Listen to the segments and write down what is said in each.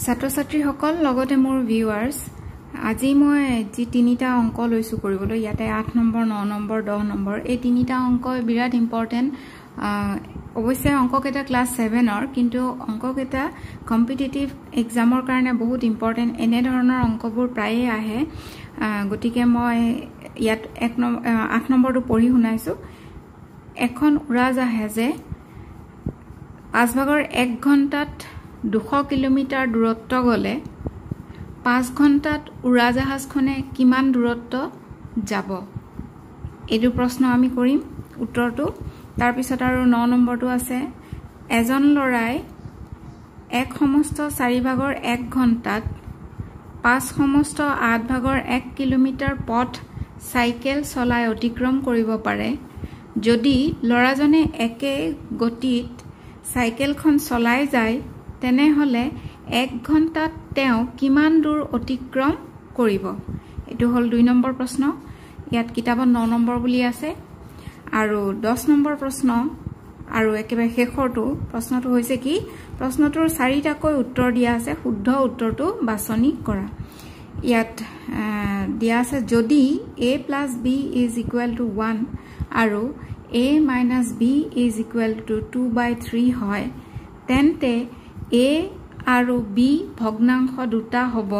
ছাত্ৰ ছাত্ৰীসকল লগতে মোৰ ভিউৱাৰ্ছ আজি মই যি তিনিটা অংক লৈছো কৰিবলৈ ইয়াতে 8 নম্বৰ 9 নম্বৰ 10 নম্বৰ এই তিনিটা অংক বিৰাট ইম্পৰ্টেন্ট অৱশ্যে অংককেইটা ক্লাছ 7 ৰ কিন্তু অংককেইটা কম্পিটিটিভ এক্সামৰ কাৰণে বহুত ইম্পৰ্টেন্ট এনে ধৰণৰ অংকবোৰ প্ৰায়ে আহে গতিকে মই ইয়াত 8 নম্বৰটো পঢ়ি শুনাইছো এখন উৰাজাহাজে 5 ভাগৰ 1 ঘণ্টাত 200 কিলোমিটাৰ দূৰত্ব গলে 5 ঘণ্টাত উৰাজাহাজখনে কিমান দূৰত্ব যাব এইটো প্ৰশ্ন আমি কৰিম উত্তৰটো তাৰ পিছত আৰু 9 নম্বৰটো আছে এজন লৰাই 1 সমস্ত 4 ভাগৰ 1 ঘণ্টাত 5 সমস্ত 8 ভাগৰ 1 কিলোমিটাৰ পথ সাইকেল চলাই অতিক্ৰম কৰিব পাৰে যদি লৰাজনে একে গতিত সাইকেলখন চলাই যায় তেনেহলে 1 ঘণ্টাত তেওঁ কিমান দূৰ অতিক্ৰম কৰিব এটো হল 2 নম্বৰ প্ৰশ্ন ইয়াত কিতাপত 9 নম্বৰ বুলি আছে আৰু 10 নম্বৰ প্ৰশ্ন আৰু একেবাৰে শেষৰটো প্ৰশ্নটো হৈছে কি প্ৰশ্নটোৰ 4টাকৈ উত্তৰ দিয়া আছে শুদ্ধ উত্তৰটো বাছনি কৰা ইয়াত দিয়া আছে যদি a + b = 1 আৰু a - b = 2/3 হয় তেন্তে a আৰু b ভগ্নাংশ দুটা হ'ব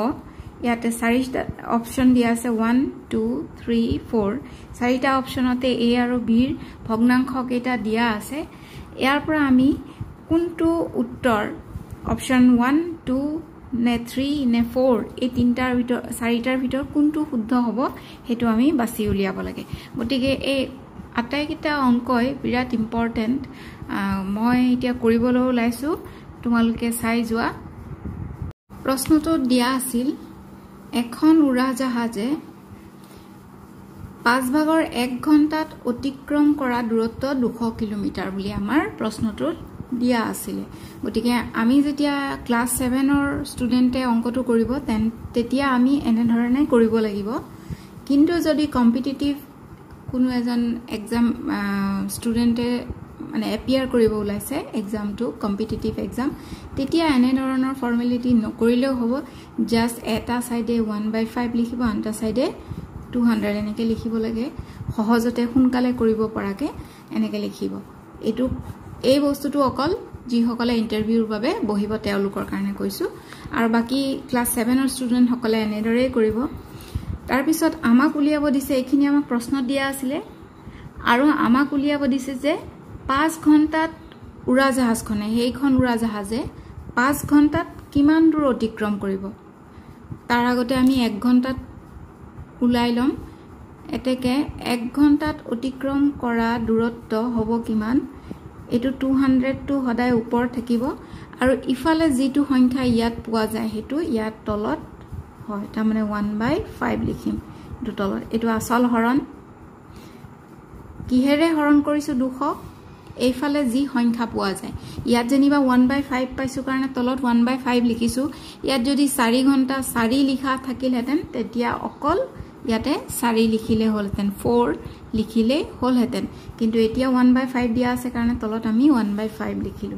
ইয়াতে 4টা অপচন দিয়া আছে 1 2 3 4 4টা অপচনতে a আৰু b ৰ ভগ্নাংশ কেইটা দিয়া আছে ইয়াৰ পৰা আমি কোনটো উত্তৰ অপচন 1 2 নে 3 নে 4 এই তিনটাৰ ভিতৰ 4টাৰ ভিতৰ কোনটো শুদ্ধ হ'ব হেতু আমি বাছি উলিয়াব লাগে গতিকে এই আটাইকেইটা অংকই বিৰাট ইম্পৰ্টেন্ট মই এতিয়া কৰিবলৈ ওলাইছো তোমালোকে চাই যোৱা প্ৰশ্নটো দিয়া আছিল এখন উৰাজাহাজে 5 ভাগৰ 1 ঘণ্টাত অতিক্ৰম কৰা দূৰত্ব 200 কিলোমিটাৰ বুলি আমাৰ প্ৰশ্নটোত দিয়া আছিল গতিকে আমি যেতিয়া ক্লাছ 7 ৰ ষ্টুডেন্টে অংকটো কৰিব তেতিয়া আমি এনে ধৰণে কৰিব লাগিব কিন্তু যদি কম্পিটিটিভ কোনো এজন এক্সাম ষ্টুডেন্টে মানে এপিয়াৰ কৰিব ওলাইছে এক্সামটো কম্পিটিটিভ এক্সাম তেতিয়া এনে ধৰণৰ ফৰ্মেলিটি নকৰিলেও হ'ব জাস্ট এটা সাইডে 1/5 লিখিব আনটা সাইডে 200 এনেকে লিখিব লাগে সহজতে সোনকালে কৰিব পৰাকে এনেকে লিখিব এটো এই বস্তুটো অকল যি সকলে ইন্টাৰভিউৰ বাবে বহিব তেওঁলোকৰ কাৰণে কৈছো আৰু বাকি ক্লাছ 7 ৰ ষ্টুডেন্ট সকলে এনেদৰে কৰিব তাৰ পিছত আমাক উলিয়াব দিছে এইখিনি আমাক প্ৰশ্ন দিয়া আছিল আৰু আমাক উলিয়াব দিছে যে 5 ঘণ্টাত উৰাজাহাজখনে এইখন উৰাজাহাজে 5 ঘণ্টাত কিমান দূৰ অতিক্ৰম কৰিব তাৰ আগতে আমি 1 ঘণ্টাত উলাই লম এতেকে 1 ঘণ্টাত অতিক্ৰম কৰা দূৰত্ব হ'ব কিমান এটো 200 টো সদায় ওপৰ থাকিব আৰু ইফালে যেটো সংখ্যা ইয়াত পোৱা যায় হেতু ইয়াত তলত হয় তাৰ মানে 1/5 লিখিম এটো তলত এটো আসল হৰণ কিহেৰে হৰণ কৰিছো 200 এইফালে যি সংখ্যা পোৱা যায় ইয়াত যেনিবা 1/5 পাইছো কাৰণে তলত 1/5 লিখিছো ইয়াত যদি 4 ঘণ্টা 4 লিখা থাকিলহেতেন তেতিয়া অকল ইয়াতে 4 লিখিলে হলহেতেন 4 লিখিলে হলহেতেন কিন্তু এতিয়া 1/5 দিয়া আছে কাৰণে তলত আমি 1/5 লিখিলো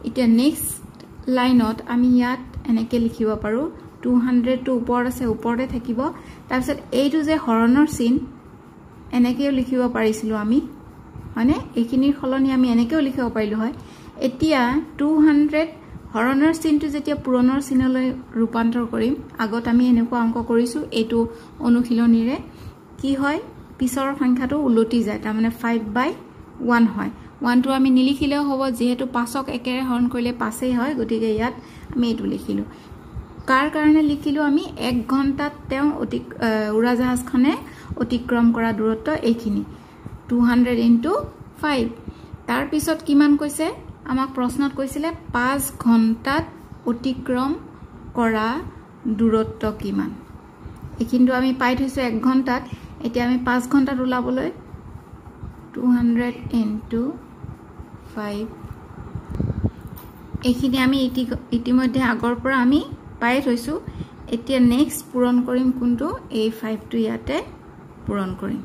এতিয়া নেক্সট লাইনত আমি ইয়াত এনেকে লিখিব পাৰো 200 টো ওপৰ আছে ওপৰতে থাকিব তাৰ পিছত এইটো যে হৰণৰ চিন এনেকেও লিখিব পাৰিছিলো আমি মানে এইখিনিৰ খলনি আমি এনেকেও লিখিব পাৰিলো হয় এতিয়া 200 হৰণৰ চিনটো যেতিয়া পূৰণৰ চিনলৈ ৰূপান্তৰ কৰিম আগত আমি এনেকুৱা অংক কৰিছো এটো অনুশীলনীৰে কি হয় পিছৰ সংখ্যাটো উলটি যায় তাৰ মানে 5/1 হয় 1 টো আমি নিলিখিলেও হ'ব যেহেতু 5ক একেৰে হৰণ কৰিলে 5এই হয় গতিকে ইয়াত আমি এটো লিখিলো কাৰ কাৰণে লিখিলো আমি 1 ঘণ্টাত তেওঁ উৰাজাহাজখনে অতিক্ৰম কৰা দূৰত্ব এইখিনি 200 * 5 তাৰ পিছত কিমান কৈছে আমাক প্ৰশ্নত কৈছিলে 5 ঘণ্টাত অতিক্ৰম কৰা দূৰত্ব কিমান একিন্তু আমি পাই থৈছো 1 ঘণ্টাত এতিয়া আমি 5 ঘণ্টাত উলাবলৈ 200 * 5 এইখিনি আমি ইতিমধ্যে আগৰ পৰা আমি পাই থৈছো এতিয়া নেক্সট পূৰণ কৰিম কোনটো এই 5 টো ইয়াতে পূৰণ কৰিম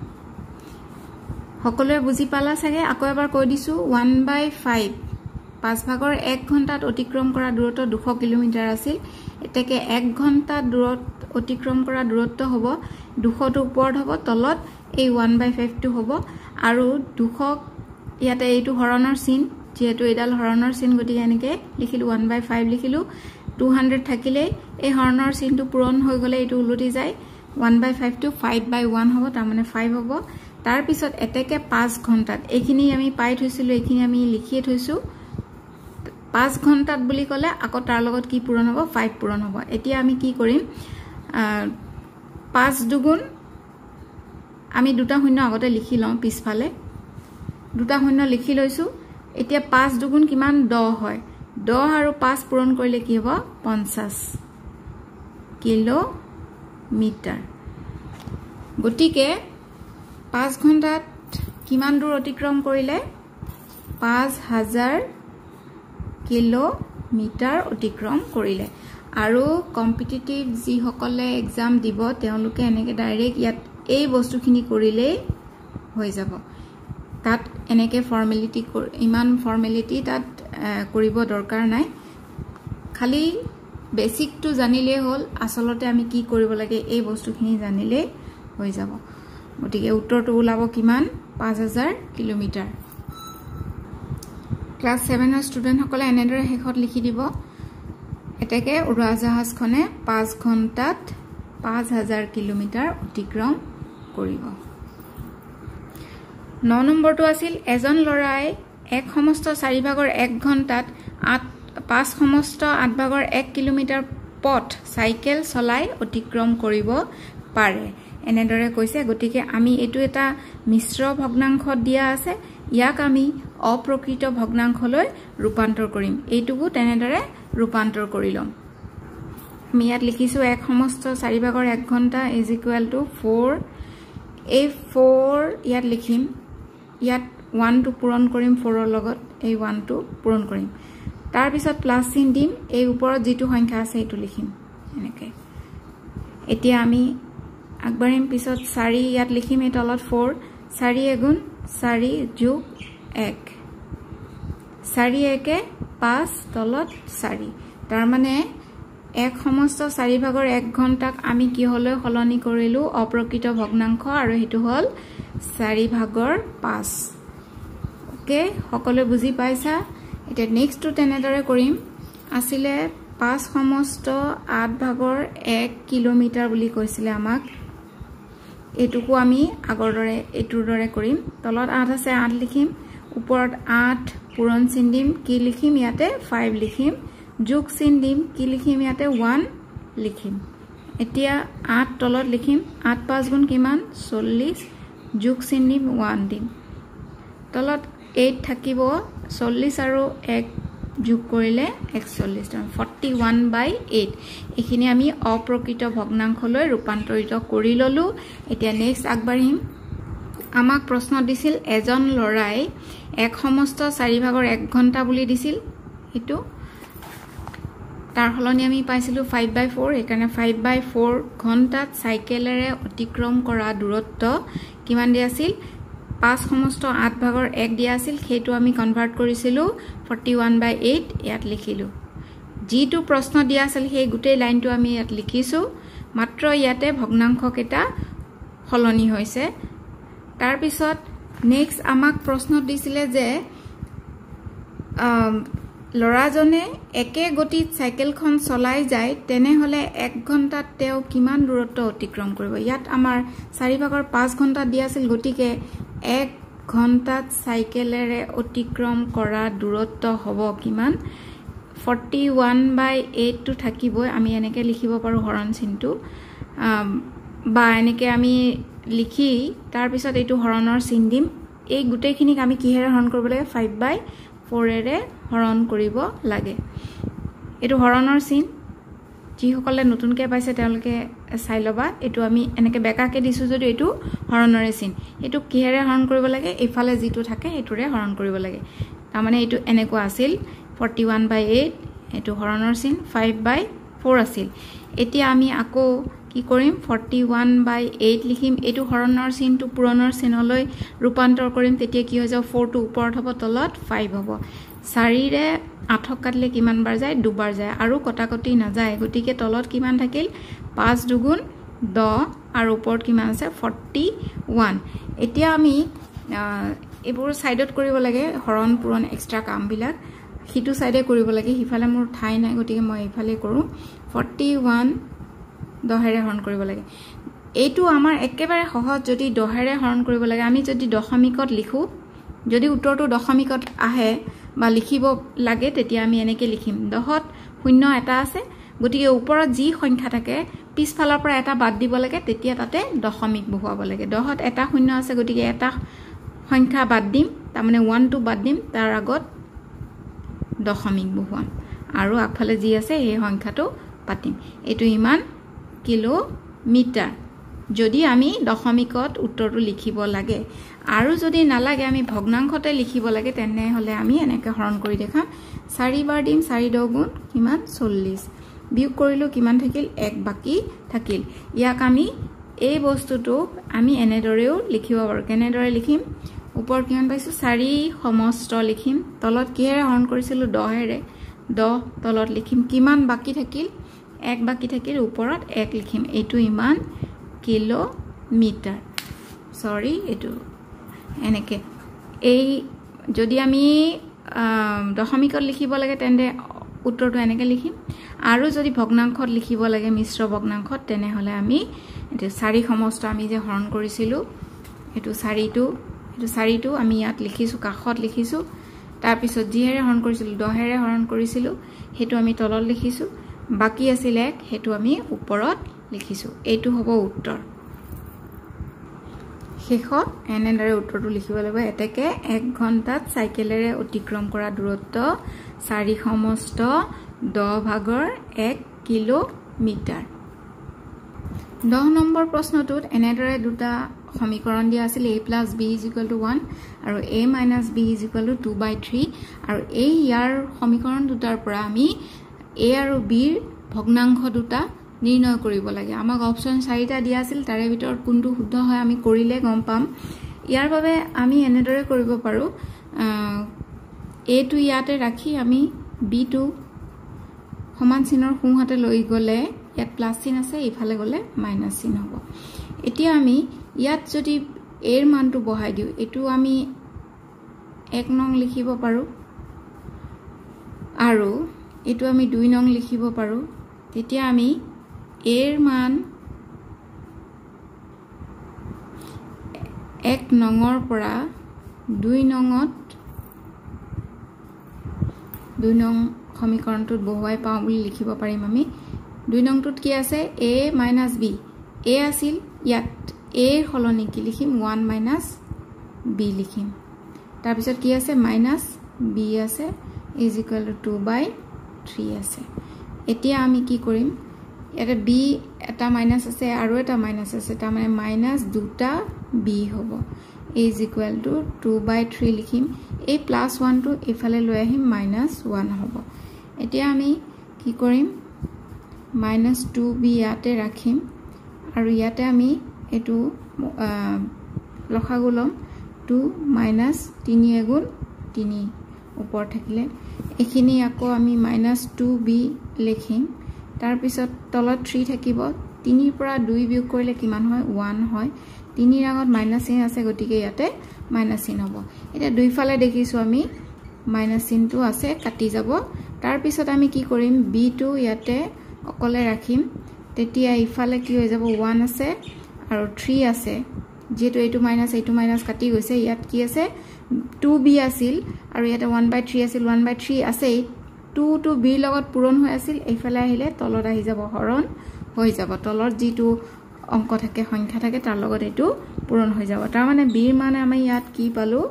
সকলোৱে বুজি পালা চাগে আকৌ এবাৰ কৈ দিছো 1/5 5 ভাগৰ 1 ঘণ্টাত অতিক্ৰম কৰা দূৰত্ব 200 কিলোমিটাৰ আছিল এতেকে 1 ঘণ্টা দূৰত অতিক্ৰম কৰা দূৰত্ব হ'ব 200 টো ওপৰত হ'ব তলত এই 1/5 টো হ'ব আৰু 200 ইয়াতে এইটো হৰণৰ চিন যেহেতু এডাল হৰণৰ চিন গতিকে এনেকে লিখিলো 1/5 লিখিলো 200 থাকিলে এই হৰণৰ চিনটো পূৰণ হৈ গলে এইটো উলটি যায় 1/5 টো 5/1 হ'ব তাৰ মানে 5 হ'ব তাৰ পিছত এতেকে 5 ঘণ্টাত এইখিনি আমি পাই থৈছিলো এইখিনি আমি লিখিয়ে থৈছো 5 ঘণ্টাত বুলি কলে আকৌ তাৰ লগত কি পূৰণ হ'ব 5 পূৰণ হ'ব এতিয়া আমি কি কৰিম 5 দুগুণ আমি দুটা শূন্য আগতে লিখি লওঁ পিছফালে দুটা শূন্য লিখি লৈছো এতিয়া 5 দুগুণ কিমান 10 হয় 10 আৰু 5 পূৰণ কৰিলে কি হ'ব 50 কিলোমিটাৰ গতিকে 5 ঘণ্টাত কিমান দূৰ অতিক্ৰম কৰিলে 5000 কিলোমিটাৰ অতিক্ৰম কৰিলে আৰু কম্পিটিটিভ যি সকলে এক্সাম দিব তেওঁলোকে এনেকে ডাইৰেক্ট ইয়াত এই বস্তুখিনি কৰিলে হৈ যাব তাত এনেকে ফৰ্মেলিটি ইমান ফৰ্মেলিটি তাত কৰিব দৰকাৰ নাই খালি বেসিক টু জানিলে হল আসলতে আমি কি কৰিব লাগে এই বস্তুখিনি জানিলে হৈ যাব গতিকে উত্তৰটো ওলাব কিমান 5000 কিলোমিটাৰ ক্লাস 7 ৰ ষ্টুডেন্ট সকলে এনেদৰে হেকত লিখি দিব এটাকে উৰাজাহাজখনে 5 ঘণ্টাত 5000 কিলোমিটাৰ অতিক্ৰম কৰিব 9 নম্বৰটো আছিল এজন লৰাই এক সমস্ত 4 ভাগৰ 1 ঘণ্টাত 5 সমস্ত 8 ভাগৰ 1 কিলোমিটাৰ পথ সাইকেল চলাই অতিক্ৰম কৰিব পাৰে এনেদৰে কৈছে গতিকে আমি এটো এটা মিশ্ৰ ভগ্নাংশ দিয়া আছে ইয়াক আমি অপ্ৰকৃত ভগ্নাংশলৈ ৰূপান্তৰ কৰিম এইটুকু তেনেদৰে ৰূপান্তৰ কৰি লম আমি ইয়াত লিখিছো এক সমস্ত 4 ভাগৰ 1 ঘণ্টা = 4 এই 4 ইয়াত লিখিম ইয়াত 1 টো পূৰণ কৰিম 4 ৰ লগত এই 1 টো পূৰণ কৰিম তাৰ পিছত প্লাস চিন দিম এই ওপৰত যেটো সংখ্যা আছে এটো লিখিম এনেকে এতিয়া আমি আগবাঢ়িম পিছত 4 ইয়াত লিখিম এই তলত 4 4 এগুণ 4 যোগ 1 4 একে 5 তলত 4 তাৰ মানে এক সমস্ত 4 ভাগৰ 1 ঘণ্টাক আমি কি হলে সলনি কৰিলো অপ্ৰকৃত ভগ্নাংশ আৰু হেতু হল 4 ভাগৰ 5 ওকে সকলো বুজি পাইছা এটা নেক্সট টু তেনেদৰে কৰিম আছিলে 5 সমস্ত 8 ভাগৰ 1 কিলোমিটাৰ বুলি কৈছিলে আমাক এটুকু আমি আগৰ দৰে এটুৰ দৰে কৰিম তলত 8 আছে 8 লিখিম ওপৰত 8 পূৰণ চিন দিম কি লিখিম ইয়াতে 5 লিখিম যোগ চিন দিম কি লিখিম ইয়াতে 1 লিখিম এতিয়া 8 তলত লিখিম 8 5 গুণ কিমান 40 যোগ চিন দিম 1 দিম তলত 8 থাকিব 40 আৰু 1 যোগ কৰিলে 41 41/8 এখিনি আমি অপ্ৰকৃত ভগ্নাংশলৈ ৰূপান্তৰিত কৰি ললো এতিয়া নেক্সট আগবাঢ়িম আমাক প্ৰশ্ন দিছিল এজন লৰাই এক সমস্ত 4 ভাগৰ 1 ঘণ্টা বুলি দিছিল এটো তাৰ হলনি আমি পাইছিলো 5/4 একাৰণে 5/4 ঘণ্টাত সাইকেলেৰে অতিক্ৰম কৰা দূৰত্ব কিমান দি আছিল 5 সমস্ত 8 ভাগৰ 1 দিয়া আছিল হেতু আমি কনভাৰ্ট কৰিছিলো 41/8 ইয়াত লিখিলো যেটো প্ৰশ্ন দিয়া আছিল সেই গুটেই লাইনটো আমি ইয়াত লিখিছো মাত্ৰ ইয়াতে ভগ্নাংশ কেটা হলনি হৈছে তাৰ পিছত নেক্সট আমাক প্ৰশ্ন দিছিলে যে লৰাজনে একে গতিত সাইকেলখন চলাই যায় তেনে হলে 1 ঘণ্টাত তেও কিমান দূৰত্ব অতিক্ৰম কৰিব ইয়াত আমাৰ 4 ভাগৰ 5 ঘণ্টা দিয়া আছিল গতিকে 1 ঘণ্টাত সাইকেলেৰে অতিক্ৰম কৰা দূৰত্ব হ'ব কিমান 41/8 টো থাকিবই আমি এনেকে লিখিব পাৰো হৰণ চিনটো বা এনেকে আমি লিখি তাৰ পিছত এইটো হৰণৰ চিন দিম এই গুটেখিনিক আমি কিহেৰে হৰণ কৰিব লাগে 5/4 এৰে হৰণ কৰিব লাগে এটো হৰণৰ চিন যি সকলে নতুনকে পাইছে তেওঁলোকে চাই লবা এটো আমি এনেকে বেকাকে দিছো যদি এটো হৰণৰে চিন এটো কিহেৰে হৰণ কৰিব লাগে ইফালে যেটো থাকে এটোৰে হৰণ কৰিব লাগে তাৰ মানে এটো এনেকুৱা আছিল 41/8 এটো হৰণৰ চিন 5/4 আছিল এতিয়া আমি আকৌ কি কৰিম 41/8 লিখিম এটো হৰণৰ চিনটো পুৰণৰ চিনলৈ ৰূপান্তৰ কৰিম তেতিয়া কি হৈ যাব 4 টো ওপৰত হ'ব তলত 5 হ'ব 4 ৰে 8 কাটলে কিমান বাৰ যায় দুবাৰ যায় আৰু কটাকটি না যায় গতিকে তলত কিমান থাকিল 5 দুগুণ 10 আৰু ওপৰত কিমান আছে 41 এতিয়া আমি এবোৰ সাইডত কৰিব লাগে হৰণ পুৰণ এক্সট্ৰা কাম বিলাক হিটু সাইডে কৰিব লাগে হিফালে মোৰ ঠাই নাই গতিকে মই ইফালে কৰো 41 দহেৰে হৰণ কৰিব লাগে এইটো আমাৰ একেবাৰে সহজ যদি দহেৰে হৰণ কৰিব লাগে আমি যদি দশমিকত লিখো যদি উত্তৰটো দশমিকত আহে বা লিখিব লাগে তেতিয়া আমি এনেকৈ লিখিম 10ত 0 এটা আছে গতিকে ওপৰত যি সংখ্যা থাকে পিছফালৰ পৰা এটা বাদ দিব লাগে তেতিয়া তাতে দশমিক বহুৱাব লাগে 10ত এটা 0 আছে গতিকে এটা সংখ্যা বাদ দিম তাৰ মানে 1 টো বাদ দিম তাৰ আগত দশমিক বহুৱাম আৰু আগফালে যি আছে এই সংখ্যাটো পাতিম এটো ইমান কিলোমিটাৰ যদি আমি দশমিকত উত্তৰটো লিখিব লাগে আৰু যদি নালাগে আমি ভগ্নাংশতে লিখিব লাগে তেনে হলে আমি এনেকৈ হৰণ কৰি দেখাম 4 বাৰ দিম 4 10 গুণ কিমান 40 বিয়োগ কৰিলো কিমান থাকিল 1 বাকি থাকিল ইয়াক আমি এই বস্তুটো আমি এনেদৰেও লিখিব পাৰো কেনেদৰে লিখিম ওপৰ কিমান পাইছো 4 সমস্ত লিখিম তলত কিহেৰে হৰণ কৰিছিলো 10ৰে 10 তলত লিখিম কিমান বাকি থাকিল 1 বাকি থাকিল ওপৰত 1 লিখিম এটো ইমান কিলোমিটাৰ সৰি এটো এনেকে এই যদি আমি দশমিকত লিখিব লাগে তেন্তে উত্তৰটো এনেকে লিখিম আৰু যদি ভগ্নাংশত লিখিব লাগে মিশ্ৰ ভগ্নাংশত তেনে হলে আমি এটো 4 সমস্ত আমি যে হৰণ কৰিছিলো এটো 4টো আমি ইয়াত লিখিছো কাখত লিখিছো তাৰ পিছত জিহেৰে হৰণ কৰিছিলো 10ৰে হৰণ কৰিছিলো হেতু আমি তলত লিখিছো বাকি আছিল 1 হেতু আমি ওপৰত লিখিছো এটো হ'ব উত্তৰ শেষত এনেদৰে উত্তৰটো লিখিব লাগিব এতেকে 1 ঘণ্টাত সাইকেলেৰে অতিক্ৰম কৰা দূৰত্ব 4 সমস্ত 10 ভাগৰ 1 কিলোমিটাৰ 10 নম্বৰ প্ৰশ্নটোত এনেদৰে দুটা সমীকৰণ দিয়া আছিল a + b = 1 আৰু a - b = 2/3 আৰু এই ইয়াৰ সমীকৰণ দুটাৰ পৰা আমি a আৰু b ৰ ভগ্নাংশ দুটা নিৰ্ণয় কৰিব লাগে আমাক অপচন 4টা দিয়া আছিল তাৰে ভিতৰত কোনটো শুদ্ধ হয় আমি কৰিলে গম পাম ইয়াৰ বাবে আমি এনেদৰে কৰিব পাৰো a টো ইয়াতে ৰাখি আমি b টো সমান চিনৰ সোঁহাতে লৈ গলে ইয়াত প্লাস চিন আছে ইফালে গলে মাইনাস চিন হ'ব এতিয়া আমি ইয়াত যদি a ৰ মানটো বহাই দিও এটো আমি 1 নং লিখিব পাৰো আৰু এটো আমি 2 নং লিখিব পাৰো তেতিয়া আমি a ৰ মান 1 নংৰ পৰা 2 নংত 2 নং সমীকৰণটোত বহুৱাই পাওঁ বুলি লিখিব পাৰিম আমি 2 নংটোত কি আছে a - b a আছিল ইয়াত a ৰ হলনি কি লিখিম 1 - b লিখিম তাৰ পিছত কি আছে - b আছে = 2/3 আছে এতিয়া আমি কি কৰিম এটা b এটা মাইনাস আছে আৰু এটা মাইনাস আছে তাৰ মানে মাইনাস দুটা b হ'ব = 2/3 লিখিম এই +1 টো ইফালে লৈ আহিম -1 হ'ব এতিয়া আমি কি কৰিম -2b ইয়াতে ৰাখিম আৰু ইয়াতে আমি এটো লসাগু লম 2 - 3 গুণ 3 ওপৰ থাকিলে এখিনি আকৌ আমি -2b লিখিম তাৰ পিছত তলত 3 থাকিব 3 ৰ পৰা 2 বিয়োগ কৰিলে কিমান হয় 1 হয় 3 ৰ আগত মাইনাস চিন আছে গতিকে ইয়াতে মাইনাস চিন হ'ব এটা দুই ফালে দেখিছো আমি মাইনাস চিনটো আছে কাটি যাব তাৰ পিছত আমি কি কৰিম b টো ইয়াতে অকলে ৰাখিম তেতিয়া ইফালে কি হৈ যাব 1 আছে আৰু 3 আছে যেটো এইটো মাইনাস কাটি গৈছে ইয়াত কি আছে 2b আছিল আৰু ইয়াতে 1/3 আছিল 1/3 আছে 2 টো b লগত পূৰণ হৈ আছিল এইফালে আহিলে তলত আহি যাব হৰণ হৈ যাব তলত যেটো অংক থাকে সংখ্যা থাকে তাৰ লগত এটো পূৰণ হৈ যাব তাৰ মানে b ৰ মানে আমি ইয়াত কি পালো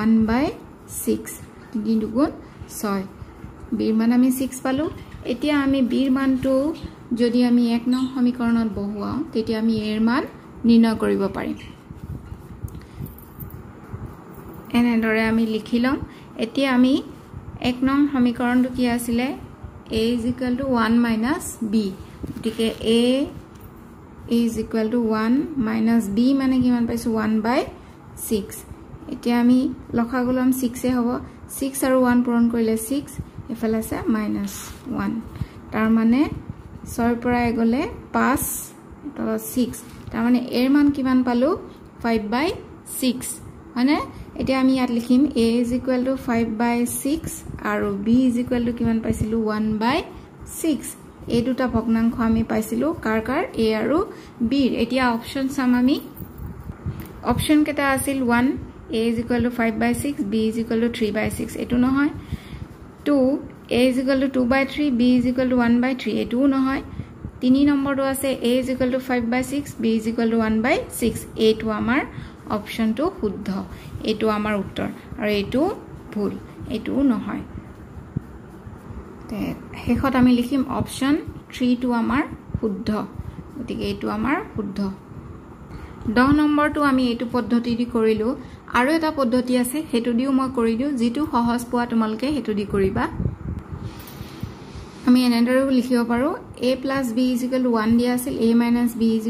1/6 3 গুণ 6 b ৰ মান আমি 6 পালো এতিয়া আমি b ৰ মানটো যদি আমি 1 নং সমীকৰণত বহুৱাও তেতিয়া আমি a ৰ মান নিৰ্ণয় কৰিব পাৰিম এনেদৰে আমি লিখি লম এতিয়া আমি 1 নং সমীকৰণটো কি আছিল a = 1 - b গতিকে a is equal to 1 minus b মানে কিমান পাইছো 1/6 এতিয়া আমি লখাগুলাম 6 এ হ'ব 6 আৰু 1 পূৰণ কৰিলে 6 এফালে আছে -1 তাৰ মানে 6 পৰা গলে 5 তলত 6 তাৰ মানে এৰ মান কিমান পালো 5/6 মানে এতিয়া আমি ইয়াত লিখিম a is equal to 5/6 আৰু b is equal to কিমান পাইছিলো 1/6 এই দুটা ভগ্নাংশ আমি পাইছিলো কাৰ কাৰ a আৰু b এতিয়া অপচন চাম আমি অপচন কেটা আছিল 1 a is equal to 5/6 b is equal to 3/6 এটো নহয় 2 a is equal to 2/3 b is equal to 1/3 এটো নহয় 3 নম্বৰটো আছে a is equal to 5/6 b is equal to 1/6 এটো আমাৰ অপচনটো শুদ্ধ এটো আমাৰ উত্তৰ আৰু এটো ভুল এটো নহয় তে হেখত আমি লিখিম অপচন 3 টো আমাৰ শুদ্ধ গতিকে এটো আমাৰ শুদ্ধ 10 নম্বৰটো আমি এটো পদ্ধতি দি কৰিলো আৰু এটা পদ্ধতি আছে হেতু দিও মই কৰি দিও যেটো সহজ পোৱা তোমালকে হেতু দি কৰিবা আমি এনেদৰে লিখিব পাৰো a + b = 1 দিয়া আছিল a - b =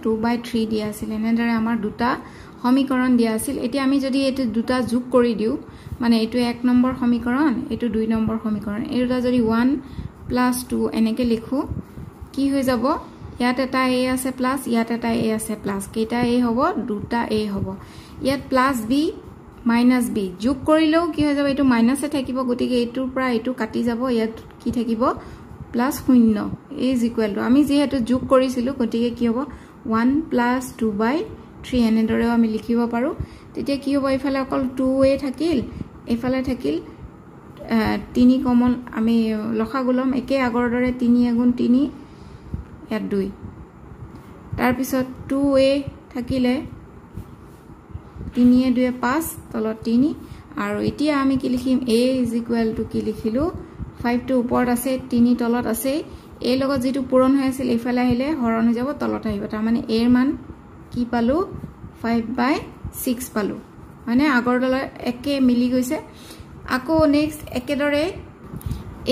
2/3 দিয়া আছিল এনেদৰে আমাৰ দুটা সমীকৰণ দিয়া আছিল এতিয়া আমি যদি এটো দুটা যোগ কৰি দিও মানে এটো 1 নম্বৰ সমীকৰণ এটো 2 নম্বৰ সমীকৰণ এই দুটা যদি 1 + 2 এনেকে লিখো কি হৈ যাব ইয়াত এটা a আছে প্লাস ইয়াত এটা a আছে প্লাস কেটা a হ'ব দুটা a হ'ব ইয়াত +b - b যোগ কৰিলেও কি হৈ যাব এটো মাইনাসে থাকিব গতিকে এটোৰ পৰা এটো কাটি যাব ইয়াত কি থাকিব +0 = আমি যেহেতু যোগ কৰিছিলো গতিকে কি হ'ব 1 + 2/3 এনেদৰে আমি লিখিব পাৰো তেতিয়া কি হ'ব ইফালে অকল 2a থাকিল এফালে থাকিল 3 কমন আমি লখাগুলম একে আগৰ দৰে 3 * 3 ইয়াত 2 তাৰ পিছত 2a থাকিলে 3 2 5 তলত 3 আৰু এতিয়া আমি কি লিখিম a = কি লিখিলো 5 টো ওপৰত আছে 3 তলত আছে এই লগত যেটো পূৰণ হৈ আছিল ইফালে আহিলে হৰণ হৈ যাব তলত আহিব তাৰ মানে a ৰ মান কি পালো 5/6 পালো মানে আগৰ দলে একে মিলি গৈছে আকৌ নেক্সট একেদৰে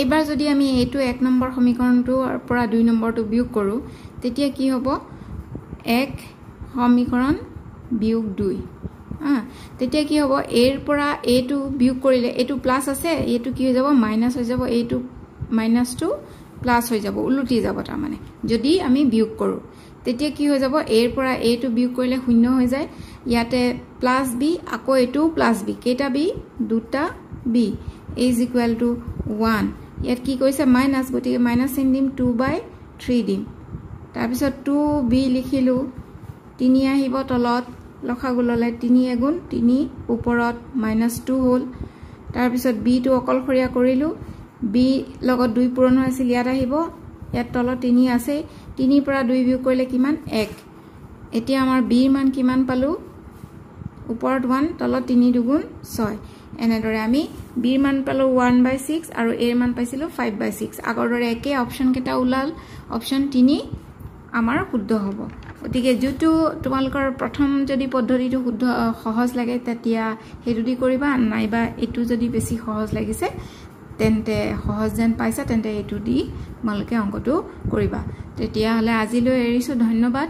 এবাৰ যদি আমি এটো 1 নম্বৰ সমীকৰণটোৰ পৰা 2 নম্বৰটো বিয়োগ কৰো তেতিয়া কি হ'ব 1 সমীকৰণ বিয়োগ 2 তেতিয়া কি হ'ব a ৰ পৰা a টো বিয়োগ কৰিলে এটো প্লাস আছে এটো কি হৈ যাব মাইনাস হৈ যাব এটো মাইনাসটো প্লাস হৈ যাব উলটি যাব তাৰ মানে যদি আমি বিয়োগ কৰো তেতিয়া কি হৈ যাব a ৰ পৰা a টো বিয়োগ কৰিলে শূন্য হৈ যায় ইয়াতে +b আকৌ এটো +b কেটা b দুটা b = 1 ইয়াত কি কৈছে মাইনাস গতিকে মাইনাস চিন দিম 2/3 দিম তাৰ পিছত 2b লিখিলো 3 আহিব তলত লখাগুললে 3 * 3 ওপৰত -2 হ'ল তাৰ পিছত b টো অকলখৰিয়া কৰিলো b লগত 2 পূৰণ হৈছিল ইয়াত আহিব ইয়াত তলত 3 আছে 3 পৰা 2 বিয়োগ কৰিলে কিমান 1 এতিয়া আমাৰ b ৰ মান কিমান পালো ওপৰত 1 তলত 3 2 6 এনেদৰে আমি b ৰ মান পালো 1/6 আৰু a ৰ মান পাইছিলো 5/6 আগৰ দৰে একে অপচন কেটা উলাল অপচন 3 আমাৰ শুদ্ধ হ'ব গতিকে যেটো তোমালকৰ প্ৰথম যদি পদ্ধতিটো শুদ্ধ সহজ লাগে তেতিয়া হেতু দি কৰিবা নাইবা এটো যদি বেছি সহজ লাগিছে তেন্তে সহজ যেন পাইছা তেন্তে এটো দি তোমালকে অংকটো কৰিবা তেতিয়া হলে আজিলৈ এৰিছো ধন্যবাদ